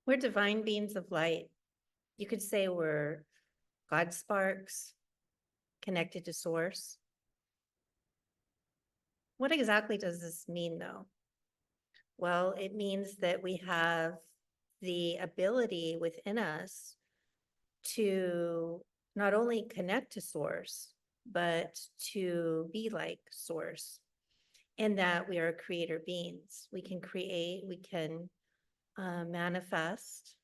We're divine beings of light. You could say we're God sparks connected to source. What exactly does this mean, though? Well, it means that we have the ability within us to not only connect to source, but to be like source, in that we are creator beings. We can create, we can manifest,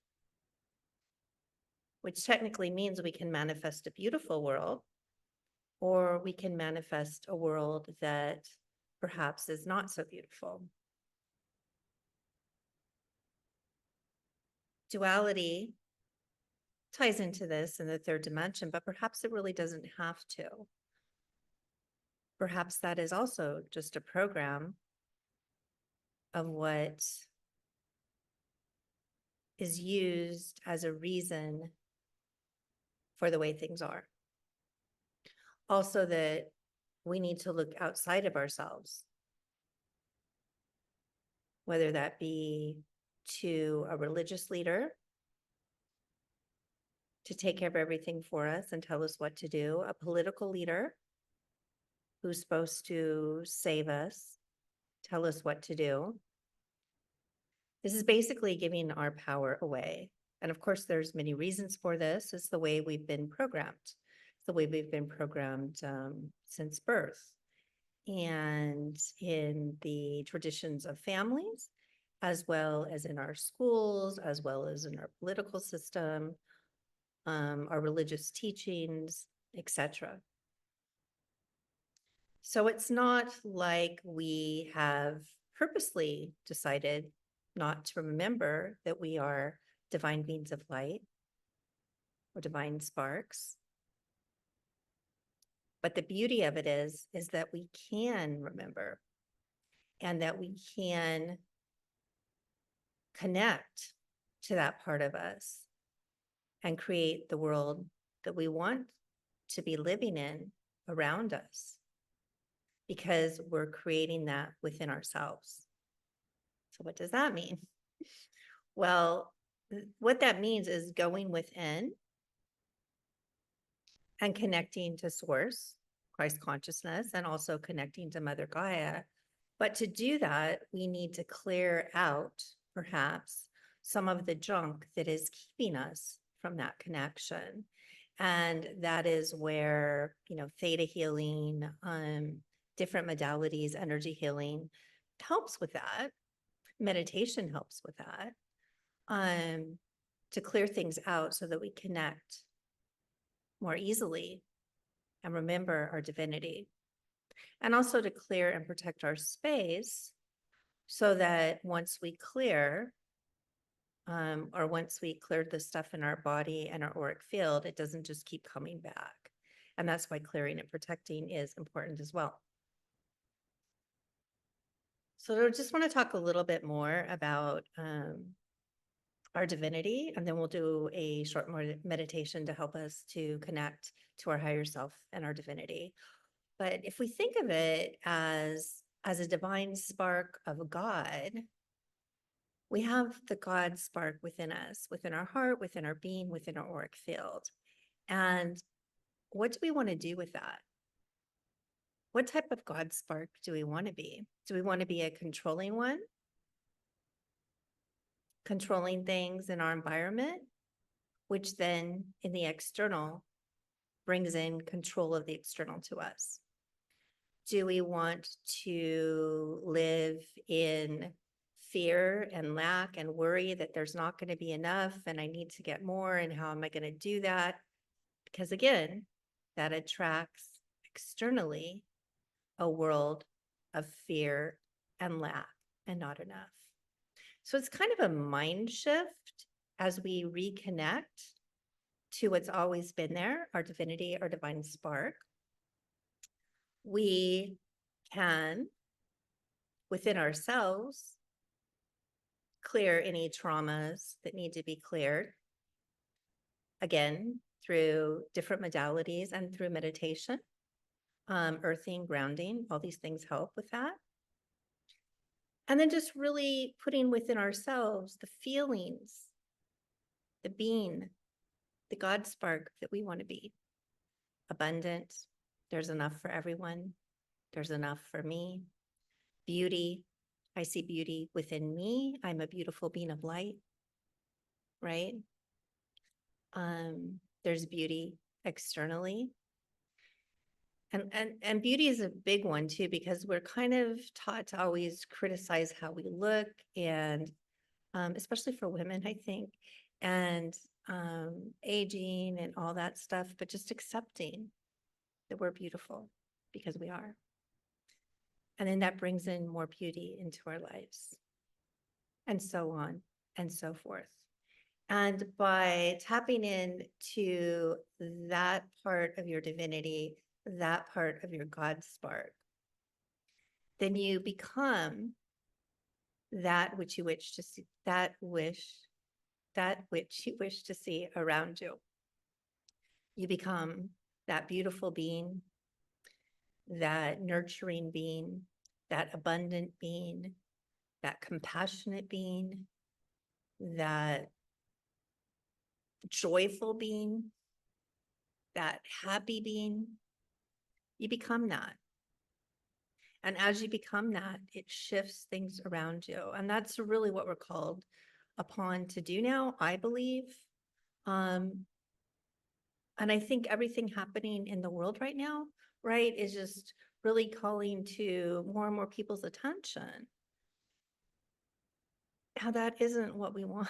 which technically means we can manifest a beautiful world, or we can manifest a world that perhaps is not so beautiful. Duality ties into this in the third dimension, but perhaps it really doesn't have to. Perhaps that is also just a program of what is used as a reason for the way things are. Also, that we need to look outside of ourselves, whether that be to a religious leader to take care of everything for us and tell us what to do, a political leader who's supposed to save us, tell us what to do. This is basically giving our power away. And of course, there's many reasons for this. It's the way we've been programmed. It's the way we've been programmed since birth. And in the traditions of families, as well as in our schools, as well as in our political system, our religious teachings, etc. So it's not like we have purposely decided not to remember that we are divine beings of light or divine sparks. But the beauty of it is that we can remember and that we can connect to that part of us and create the world that we want to be living in around us, because we're creating that within ourselves. So what does that mean? Well, what that means is going within and connecting to source, Christ consciousness, and also connecting to Mother Gaia. But to do that, we need to clear out perhaps some of the junk that is keeping us from that connection. And that is where, theta healing, different modalities, energy healing helps with that. Meditation helps with that, to clear things out so that we connect more easily and remember our divinity. And also to clear and protect our space so that once we clear, or once we cleared the stuff in our body and our auric field, it doesn't just keep coming back. And that's why clearing and protecting is important as well. So I just want to talk a little bit more about our divinity, and then we'll do a short meditation to help us to connect to our higher self and our divinity. But if we think of it as a divine spark of God, we have the God spark within us, within our heart, within our being, within our auric field. And what do we want to do with that? What type of God spark do we want to be? Do we want to be a controlling one? Controlling things in our environment, which then in the external brings in control of the external to us? Do we want to live in fear and lack and worry that there's not going to be enough and I need to get more, and how am I going to do that? Because again, that attracts externally a world of fear and lack and not enough. So it's kind of a mind shift as we reconnect to what's always been there, our divinity, our divine spark. We can, within ourselves, clear any traumas that need to be cleared. Again, through different modalities and through meditation, earthing, grounding, all these things help with that. And then just really putting within ourselves the feelings the being, the God spark that we want to be. Abundant. There's enough for everyone. There's enough for me. Beauty. I see beauty within me. I'm a beautiful being of light, right? There's beauty externally. And beauty is a big one too, because we're kind of taught to always criticize how we look, and especially for women, I think, and aging and all that stuff, but just accepting that we're beautiful because we are. And then that brings in more beauty into our lives, and so on and so forth. And by tapping into that part of your divinity, that part of your God spark, then you become that which you wish to see, that which you wish to see around you. You become that beautiful being, that nurturing being, that abundant being, that compassionate being, that joyful being, that happy being. You become that. And as you become that, it shifts things around you. And that's really what we're called upon to do now, I believe. And I think everything happening in the world right now, right, is just really calling to more and more people's attention. How that isn't what we want.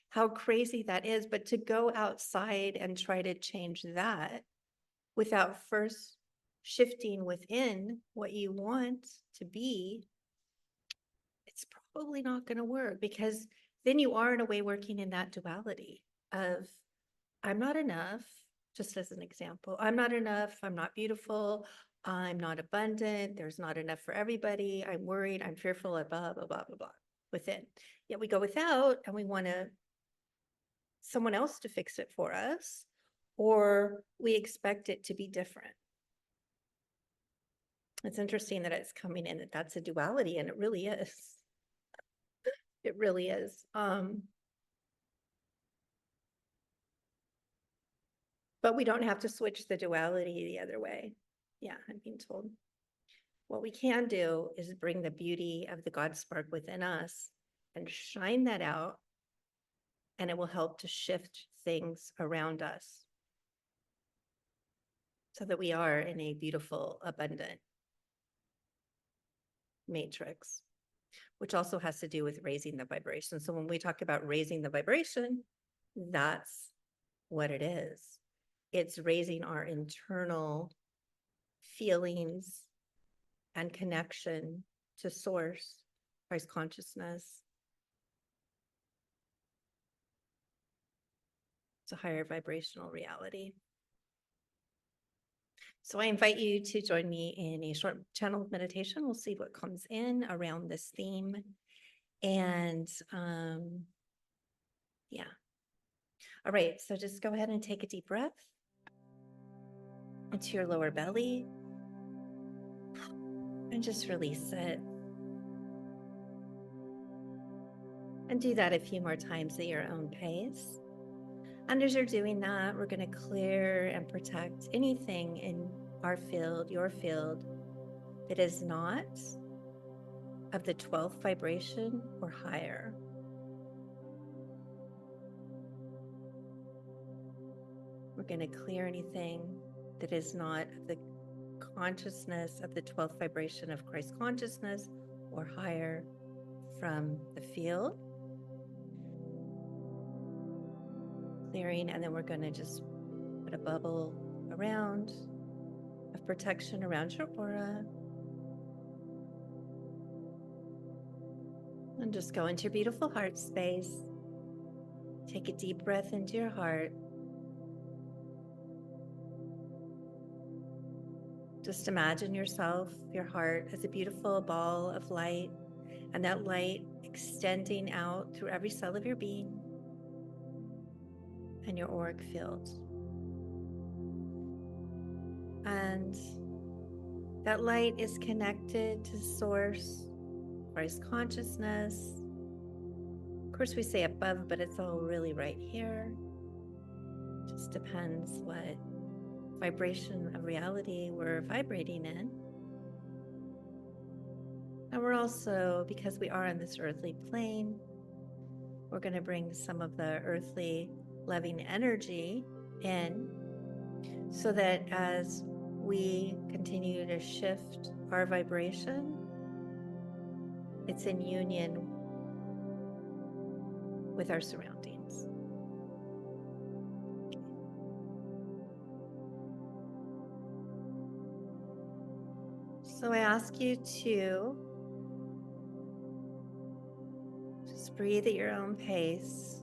How crazy that is. But to go outside and try to change that without first shifting within what you want to be, it's probably not going to work, because then you are in a way working in that duality of I'm not enough, just as an example. I'm not enough. I'm not beautiful. I'm not abundant. There's not enough for everybody. I'm worried. I'm fearful of blah, blah, blah, blah, blah within. Yet we go without and we want someone else to fix it for us, or we expect it to be different. It's interesting that it's coming in that that's a duality, and it really is. It really is. But we don't have to switch the duality the other way. Yeah, I'm being told. What we can do is bring the beauty of the God spark within us and shine that out, and it will help to shift things around us so that we are in a beautiful, abundant matrix, which also has to do with raising the vibration. So when we talk about raising the vibration, that's what it is. It's raising our internal feelings and connection to source, Christ consciousness. It's a higher vibrational reality. So I invite you to join me in a short channel meditation. We'll see what comes in around this theme. And yeah. All right, so just go ahead and take a deep breath into your lower belly and just release it. And do that a few more times at your own pace. And as you're doing that, we're going to clear and protect anything in our field, your field, that is not of the 12th vibration or higher. We're going to clear anything that is not of the consciousness of the 12th vibration of Christ consciousness or higher from the field. Clearing, and then we're going to just put a bubble around of protection around your aura. And just go into your beautiful heart space. Take a deep breath into your heart. Just imagine yourself, your heart, as a beautiful ball of light, and that light extending out through every cell of your being and your auric field. And that light is connected to source, Christ consciousness, course, we say above, but it's all really right here. Just depends what vibration of reality we're vibrating in. And we're also, because we are on this earthly plane, we're going to bring some of the earthly loving energy in so that as we continue to shift our vibration, it's in union with our surroundings. So I ask you to just breathe at your own pace.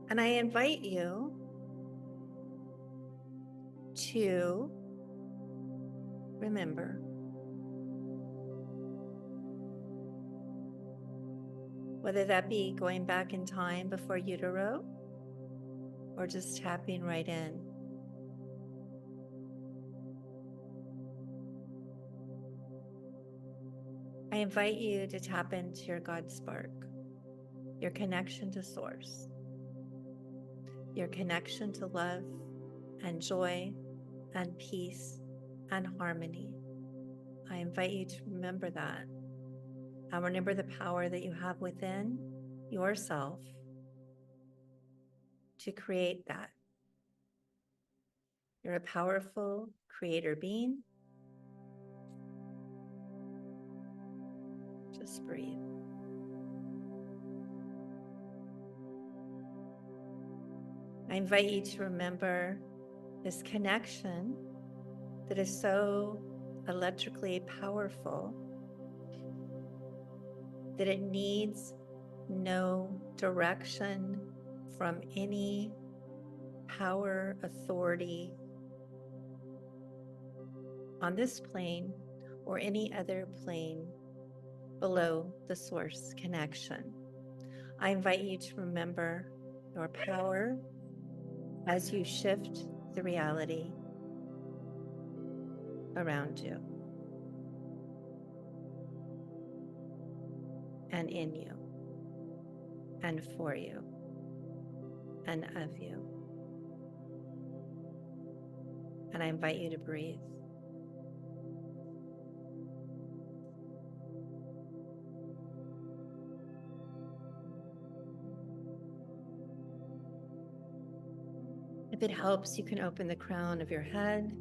And I invite you to remember whether that be going back in time before utero or just tapping right in. I invite you to tap into your God spark, your connection to source, your connection to love and joy and peace and harmony. I invite you to remember that. And remember the power that you have within yourself to create that. You're a powerful creator being. Just breathe. I invite you to remember this connection that is so electrically powerful that it needs no direction from any power, authority on this plane or any other plane below the source connection. I invite you to remember your power as you shift the reality around you and in you and for you and of you. And I invite you to breathe. If it helps, you can open the crown of your head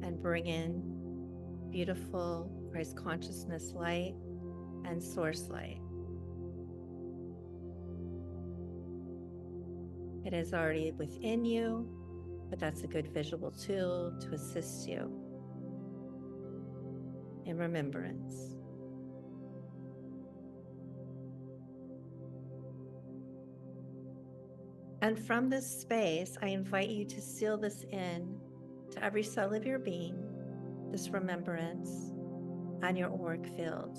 and bring in beautiful Christ consciousness light and source light. It is already within you, but that's a good visual tool to assist you in remembrance. And from this space, I invite you to seal this in to every cell of your being, this remembrance, and your auric field.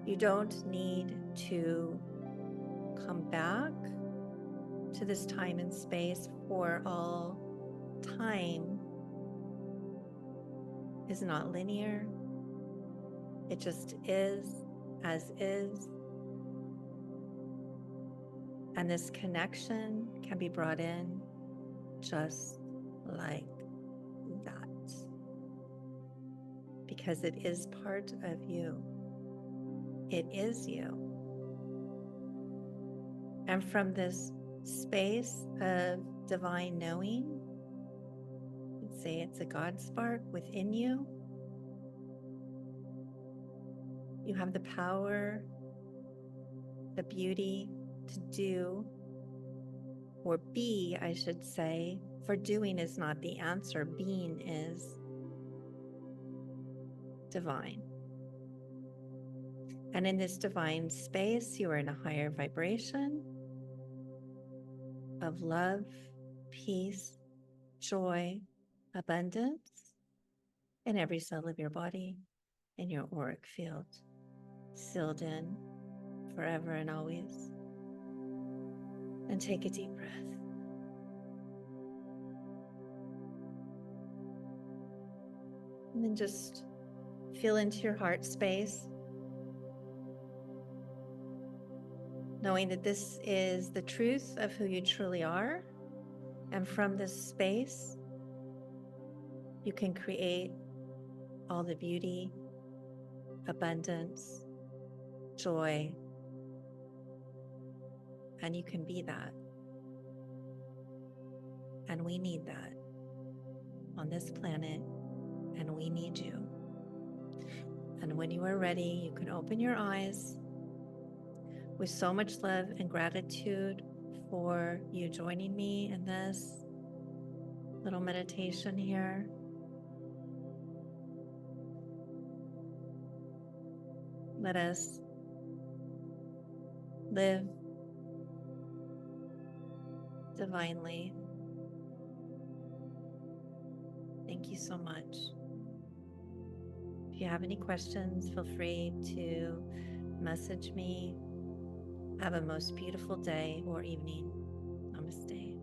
You don't need to come back to this time and space, for all time is not linear. It just is as is. And this connection can be brought in just like that, because it is part of you. It is you. And from this space of divine knowing, you'd say it's a God spark within you. You have the power, the beauty to do, or be, I should say, for doing is not the answer. Being is divine. And in this divine space, you are in a higher vibration of love, peace, joy, abundance in every cell of your body, in your auric field, sealed in forever and always. And take a deep breath. And then just feel into your heart space. knowing that this is the truth of who you truly are. And from this space, you can create all the beauty, abundance, joy, and you can be that. And we need that on this planet, and we need you. And when you are ready, you can open your eyes. With so much love and gratitude for you joining me in this little meditation here. Let us live divinely. Thank you so much. If you have any questions, feel free to message me. Have a most beautiful day or evening. Namaste.